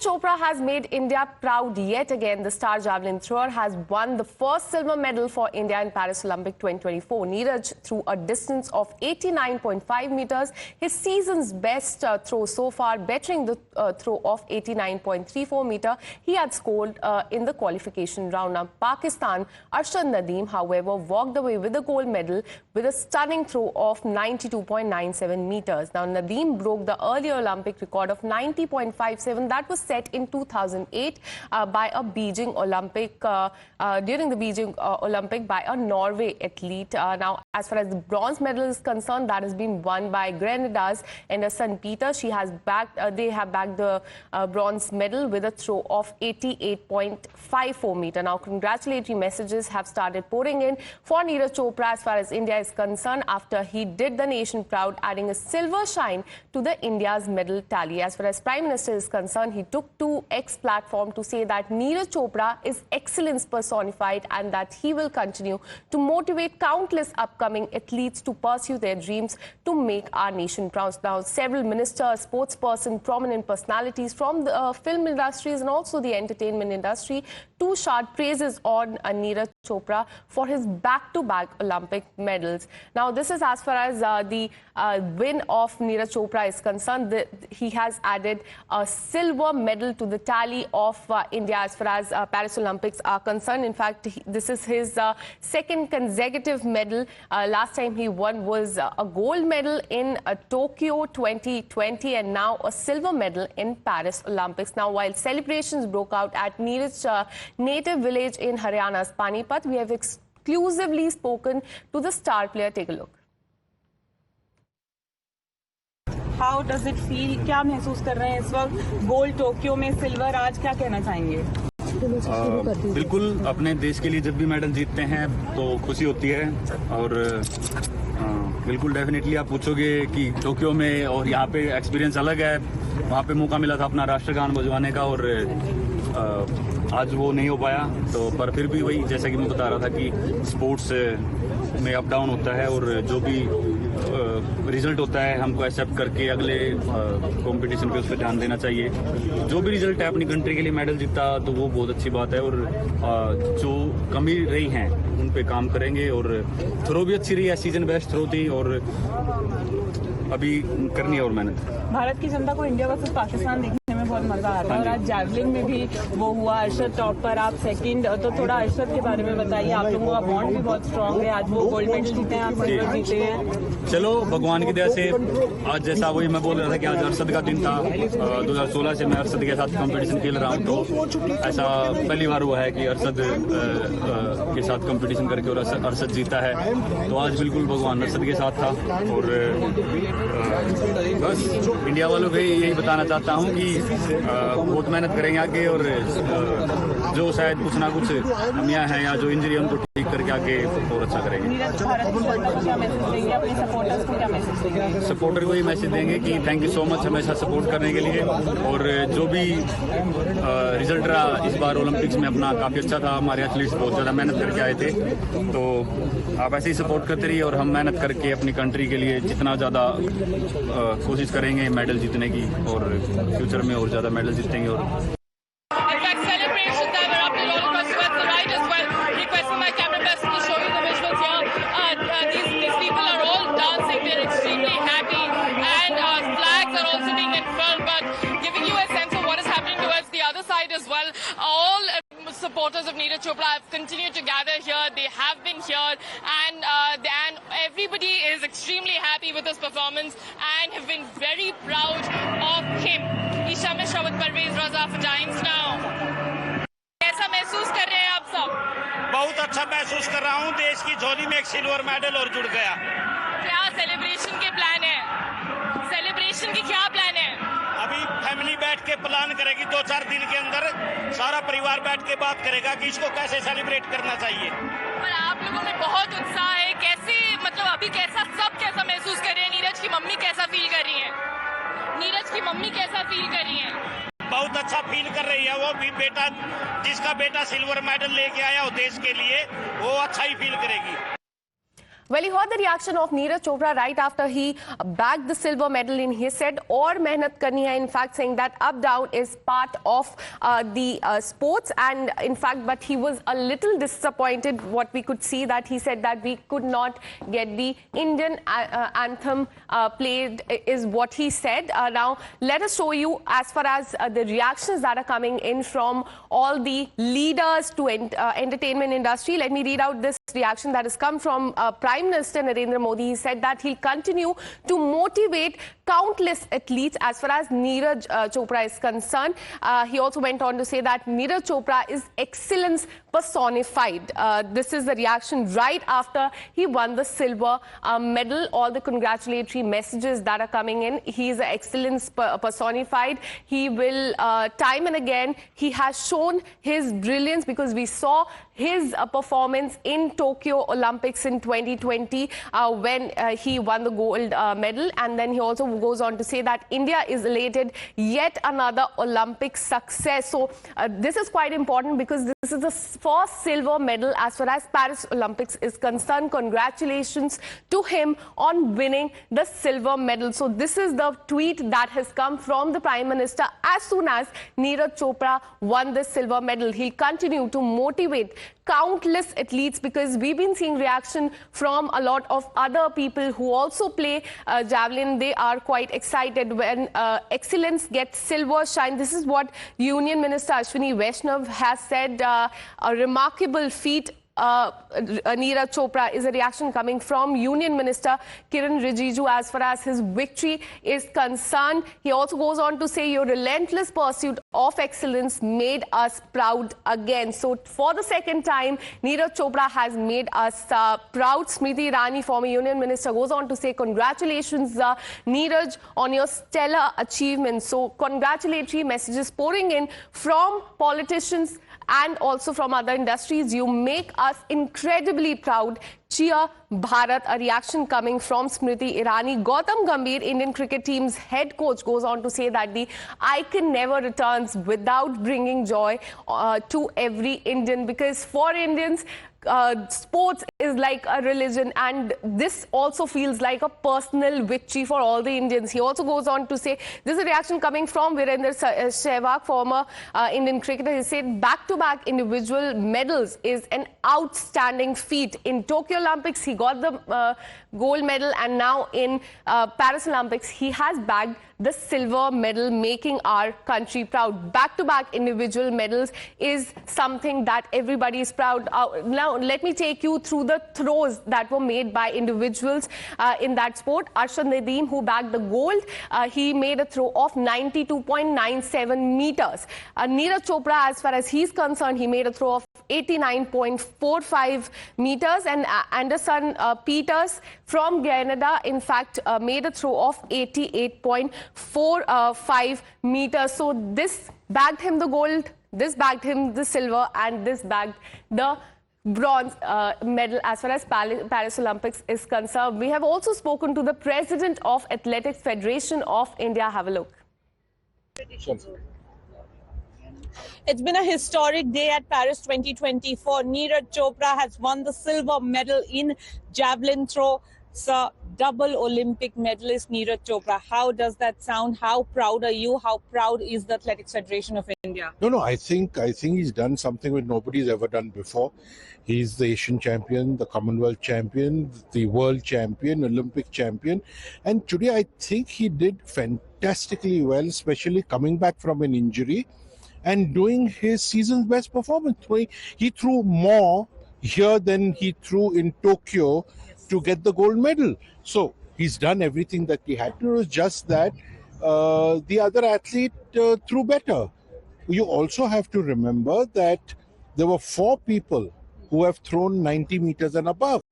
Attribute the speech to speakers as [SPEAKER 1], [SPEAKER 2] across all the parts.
[SPEAKER 1] Chopra has made India proud yet again. The star javelin thrower has won the first silver medal for India in Paris Olympic 2024. Neeraj threw a distance of 89.5 meters, his season's best throw so far, bettering the throw of 89.34 meter he had scored in the qualification round. Now, Pakistan Arshad Nadeem, however, walked away with the gold medal with a stunning throw of 92.97 meters. Now, Nadeem broke the earlier Olympic record of 90.57 that was set in 2008 by a Beijing Olympic during the Beijing Olympic by a Norway athlete. Now, as far as the bronze medal is concerned, that has been won by Grenada's Anderson Peter. They have backed the bronze medal with a throw of 88.54 meter. Now, congratulatory messages have started pouring in for Neeraj Chopra as far as India is concerned after he did the nation proud, adding a silver shine to the India's medal tally. As far as Prime Minister is concerned, he took to X platform to say that Neeraj Chopra is excellence personified and that he will continue to motivate countless upcoming athletes to pursue their dreams to make our nation proud. Now, several ministers, sportspersons, prominent personalities from the film industries and also the entertainment industry too showered praises on Neeraj Chopra for his back-to-back Olympic medals. Now, this is as far as the win of Neeraj Chopra is concerned. He has added a silver medal to the tally of India as far as Paris Olympics are concerned. In fact, this is his second consecutive medal. Last time he won was a gold medal in Tokyo 2020 and now a silver medal in Paris Olympics. Now, while celebrations broke out at Neeraj's native village in Haryana's Panipat, we have exclusively spoken to the star player. Take a look.
[SPEAKER 2] How does it feel? क्या महसूस कर रहे हैं इस वक्त? Gold Tokyo में, silver आज, क्या कहना चाहेंगे?
[SPEAKER 3] बिल्कुल, अपने देश के लिए जब भी मेडल जीतते हैं तो खुशी होती है और बिल्कुल डेफिनेटली आप पूछोगे कि टोक्यो में और यहाँ पे एक्सपीरियंस अलग है। वहाँ पे मौका मिला था अपना राष्ट्रगान बजवाने का और आज वो नहीं हो पाया, तो पर फिर भी वही जैसा कि मैं बता रहा था कि स्पोर्ट्स में अप डाउन होता है और जो भी रिजल्ट होता है हमको एक्सेप्ट करके अगले कंपटीशन पे उस पर ध्यान देना चाहिए। जो भी रिजल्ट है अपनी कंट्री के लिए मेडल जीता तो वो बहुत अच्छी बात है और जो कमी रही हैं उन पे काम करेंगे और थ्रो भी अच्छी रही है, सीजन बेस्ट थ्रो थी और अभी करनी है और मेहनत।
[SPEAKER 2] भारत की जनता को इंडिया वर्सेस पाकिस्तान देखने में बहुत मजा आता है और आज जैवलिन में भी वो हुआ, अर्शद टॉप पर, आप सेकंड, तो थोड़ा अर्शद के बारे में बताइए। आप लोगों का बॉन्ड भी बहुत स्ट्रांग है, आज वो गोल्ड मेडल जीते हैं, आप सिल्वर जीते हैं।
[SPEAKER 3] चलो भगवान की दया से आज जैसा वही मैं बोल रहा था कि आज अर्शद का दिन था। 2016 से मैं अर्शद के साथ कंपटीशन खेल रहा हूँ, तो ऐसा पहली बार हुआ है कि अर्शद के साथ कंपटीशन करके और अर्शद जीता है, तो आज बिल्कुल भगवान अर्शद के साथ था और बस इंडिया वालों को यही बताना चाहता हूँ कि बहुत मेहनत करेंगे आगे और जो शायद कुछ ना कुछ कमियां हैं या जो इंजरी है उनको ठीक करके आगे और अच्छा करेंगे। सपोर्टर को ये मैसेज देंगे कि थैंक यू सो मच हमेशा सपोर्ट करने के लिए और जो भी रिजल्ट रहा इस बार ओलंपिक्स में अपना काफ़ी अच्छा था। हमारे एथलीट्स बहुत ज़्यादा मेहनत करके आए थे, तो आप ऐसे ही सपोर्ट करते रहिए और हम मेहनत करके अपनी कंट्री के लिए जितना ज़्यादा कोशिश करेंगे मेडल जीतने की और फ्यूचर में और ज़्यादा मेडल जीतेंगे। और
[SPEAKER 4] supporters of Neeraj Chopra have continued to gather here. They have been here and everybody is extremely happy with his performance and have been very proud of him. Isha में शवत परवेज रजा for Giants Now. कैसा महसूस कर रहे हैं आप सब?
[SPEAKER 5] बहुत अच्छा महसूस कर रहा हूँ। देश की झोली में एक सिल्वर मेडल और जुड़ गया।
[SPEAKER 4] क्या सेलिब्रेशन के प्लान है? सेलिब्रेशन की क्या प्लान है?
[SPEAKER 5] अभी फैमिली बैठ के प्लान करेगी, 2-4 दिन के अंदर सारा परिवार बैठ के बात करेगा कि इसको कैसे सेलिब्रेट करना चाहिए।
[SPEAKER 4] पर आप लोगों में बहुत उत्साह है, कैसे मतलब अभी सब कैसा महसूस कर रहे हैं? नीरज की मम्मी कैसा फील कर रही है? नीरज की मम्मी कैसा फील कर रही है?
[SPEAKER 5] बहुत अच्छा फील कर रही है। वो भी बेटा, जिसका बेटा सिल्वर मेडल लेके आया हो देश के लिए, वो अच्छा ही फील करेगी।
[SPEAKER 1] Well, you heard the reaction of Neeraj Chopra right after he bagged the silver medal in. He said, "Aur mehnat karni hai." In fact, saying that up down is part of the sports, and in fact, but he was a little disappointed. What we could see that he said that we could not get the Indian anthem played, is what he said. Now, let us show you as far as the reactions that are coming in from all the leaders to entertainment industry. Let me read out this reaction that has come from Prime Minister Narendra Modi. He said that he'll continue to motivate countless athletes as far as Neeraj Chopra is concerned. He also went on to say that Neeraj Chopra is excellence personified. This is the reaction right after he won the silver medal. All the congratulatory messages that are coming in. He is excellence personified. He will, time and again, he has shown his brilliance, because we saw his performance in Tokyo Olympics in 2020 when he won the gold medal. And then he also goes on to say that India is elated, yet another Olympic success. So this is quite important, because this is the first silver medal as far as Paris Olympics is concerned. Congratulations to him on winning the silver medal. So this is the tweet that has come from the Prime Minister as soon as Neeraj Chopra won the silver medal. He'll continue to motivate countless athletes, because we've been seeing reaction from a lot of other people who also play javelin. They are quite excited when excellence gets silver shine. This is what Union Minister Ashwini Vaishnav has said. A remarkable feat. Neeraj Chopra is a reaction coming from Union Minister Kiran Rijiju as far as his victory is concerned. He also goes on to say, "Your relentless pursuit of excellence made us proud again." So for the second time, Neeraj Chopra has made us proud. Smriti Irani, former Union Minister, goes on to say, "Congratulations, Neeraj, on your stellar achievements." So congratulatory messages pouring in from politicians and also from other industries. "You make us incredibly proud. Cheer Bharat." A reaction coming from Smriti Irani. Gautam Gambhir, Indian cricket team's head coach, goes on to say that the icon never returns without bringing joy to every Indian, because for Indians, sports is like a religion, and this also feels like a personal victory for all the Indians. He also goes on to say, this is a reaction coming from Virender Sehwag, former Indian cricketer. He said, "Back-to-back individual medals is an outstanding feat. In Tokyo Olympics, he got the gold medal, and now in Paris Olympics, he has bagged the silver medal, making our country proud." Back-to-back individual medals is something that everybody is proud of. Now, let me take you through the throws that were made by individuals in that sport. Arshad Nadeem, who bagged the gold, he made a throw of 92.97 meters. Neeraj Chopra, as far as he's concerned, he made a throw of 89.45 meters. And Anderson Peters from Grenada, in fact, made a throw of 88.45 meters. So this bagged him the gold, this bagged him the silver, and this bagged the bronze medal as far as Paris Olympics is concerned. We have also spoken to the President of Athletics Federation of India. Have a look.
[SPEAKER 2] It's been a historic day at Paris 2024. Neeraj Chopra has won the silver medal in javelin throw. Sir, double Olympic medalist Neeraj Chopra. How does that sound? How proud are you? How proud is the Athletics Federation of India?
[SPEAKER 6] No, I think he's done something which nobody's ever done before. He's the Asian champion, the Commonwealth champion, the world champion, Olympic champion. And today I think he did fantastically well, especially coming back from an injury and doing his season's best performance. He threw more here than he threw in Tokyo to get the gold medal. So he's done everything that he had to. It was just that the other athlete threw better. You also have to remember that there were 4 people who have thrown 90 meters and above.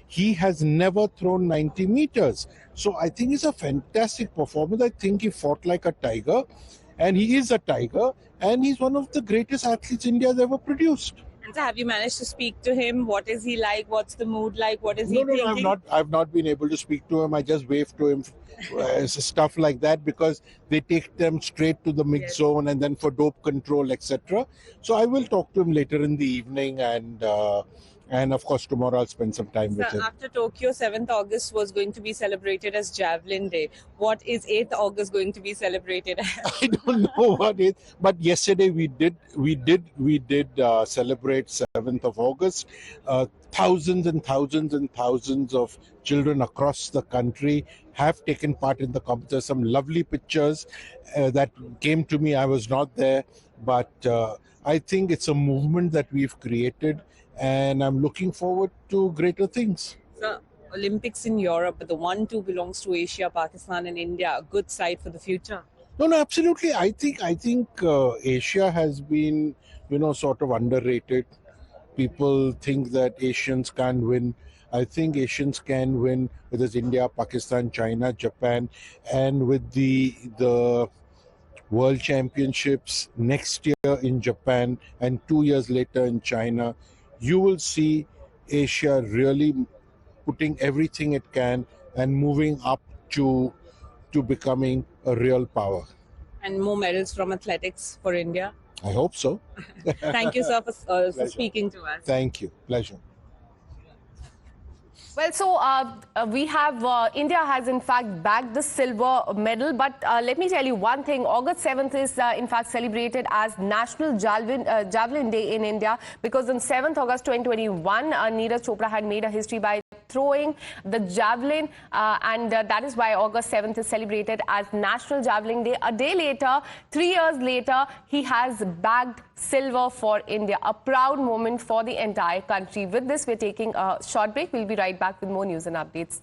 [SPEAKER 6] He has never thrown 90 meters. So I think it's a fantastic performance. I think he fought like a tiger, and he is a tiger, and he's one of the greatest athletes India has ever produced.
[SPEAKER 2] And so have you managed to speak to him? What is he like? What's the mood like? What is he thinking?
[SPEAKER 6] I've not been able to speak to him. I just waved to him, stuff like that, because they take them straight to the mix zone and then for dope control, etc. So I will talk to him later in the evening, and And of course, tomorrow I'll spend some time with him.
[SPEAKER 2] After Tokyo, 7th August was going to be celebrated as Javelin Day. What is 8th August going to be celebrated as?
[SPEAKER 6] I don't know what it, but yesterday we did celebrate 7th of August. Thousands and thousands and thousands of children across the country have taken part in the competition. There's some lovely pictures that came to me. I was not there, but I think it's a movement that we've created, and I'm looking forward to greater things.
[SPEAKER 2] The Olympics in Europe, but the 1-2 belongs to Asia, Pakistan and India. A good side for the future.
[SPEAKER 6] No, absolutely. I think Asia has been, sort of underrated. People think that Asians can't win. I think Asians can win, whether it's India, Pakistan, China, Japan, and with the World Championships next year in Japan and 2 years later in China, you will see Asia really putting everything it can and moving up to becoming a real power.
[SPEAKER 2] And more medals from athletics for India.
[SPEAKER 6] I hope so.
[SPEAKER 2] Thank you, sir, for speaking to us.
[SPEAKER 6] Thank you. Pleasure.
[SPEAKER 1] Well, so we have, India has in fact bagged the silver medal. But let me tell you one thing, August 7th is in fact celebrated as National Javelin Day in India, because on 7th August 2021, Neeraj Chopra had made a history by throwing the javelin, and that is why August 7th is celebrated as National Javelin Day. A day later, 3 years later, he has bagged silver for India. A proud moment for the entire country. With this, we're taking a short break. We'll be right back with more news and updates.